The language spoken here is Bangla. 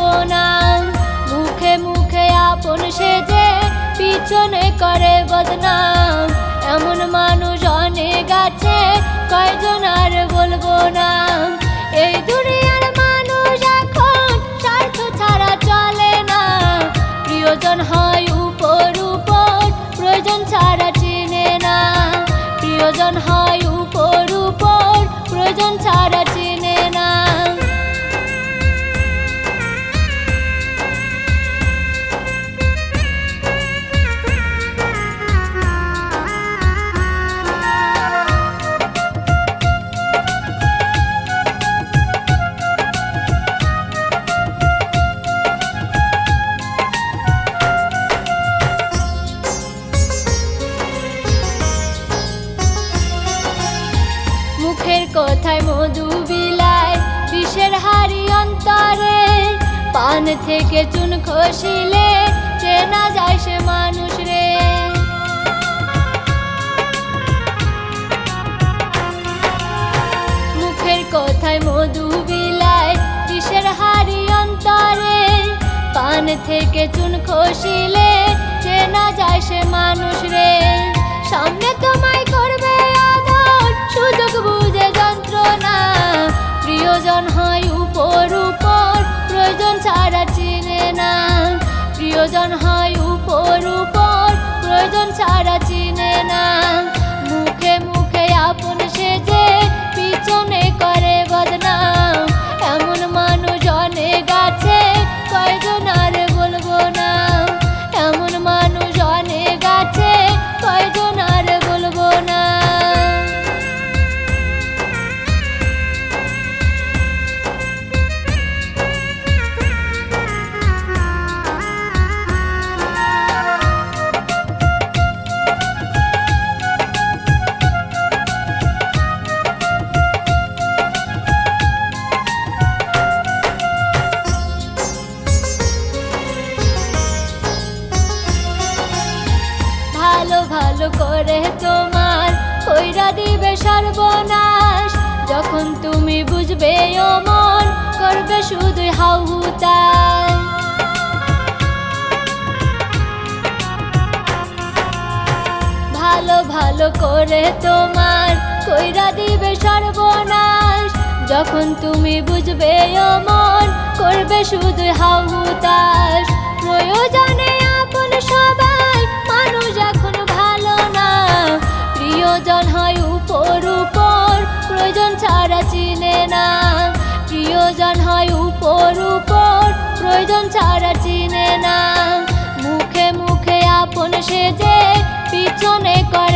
বলবো না। মুখে মুখে আপন সেজে পিছনে করে বদনাম, এমন মানুষ অনেক আছে, কয়জন আর বলবো না। এই দুনিয়ার মানুষ এখন স্বার্থ ছাড়া চলে না, প্রিয়জন হয় উপর উপর, প্রয়োজন ছাড়া চিনে না। প্রিয়জন হয় উপর উপর, প্রয়োজন ছাড়া চিনে না। মুখের কথায় মধু বিলায়, বিষের হাড়ি অন্তরে, পান থেকে চুন খসিলে চেনা যায় সে মানুষ রে। মুখের কথায় মধু বিলায়, বিষের হাড়ি অন্তরে, পান থেকে চুন খসিলে চেনা যায় সে মানুষ রে। সামনে তোমায় করবে আদর, সুযোগ বুঝে যন্ত্রণা, প্রিয়জন হয় উপর উপর, প্রয়োজন ছাড়া চিনে না। প্রিয়জন হয় উপর উপর, প্রয়োজন ছাড়া চিনে না। মুখে মুখে আপন সেজে পিছনে করে বদনাম, এমন মানুষ অনেক আছে, কয়জন আর বলবো না। এমন মানুষ অনেক আছে, কয়জন আর বলবো না। ভালো ভালো করে তোমার কইরা দিবে সর্বনাশ, যখন তুমি বুঝবে ও মন করবে শুধু হাউহুতাশ। ভালো ভালো করে তোমার কইরা দিবে সর্বনাশ, যখন তুমি বুঝবে ও মন করবে শুধু হাউহুতাশ। প্রয়োজনে আপন সবাই, মানুষ এখন ভালো না, প্রিয়জন হয় উপর উপর, প্রয়োজন ছাড়া চিনে না। প্রিয়জন হয় উপর উপর, প্রয়োজন ছাড়া চিনে না। মুখে মুখে আপন সেজে পিছনে করে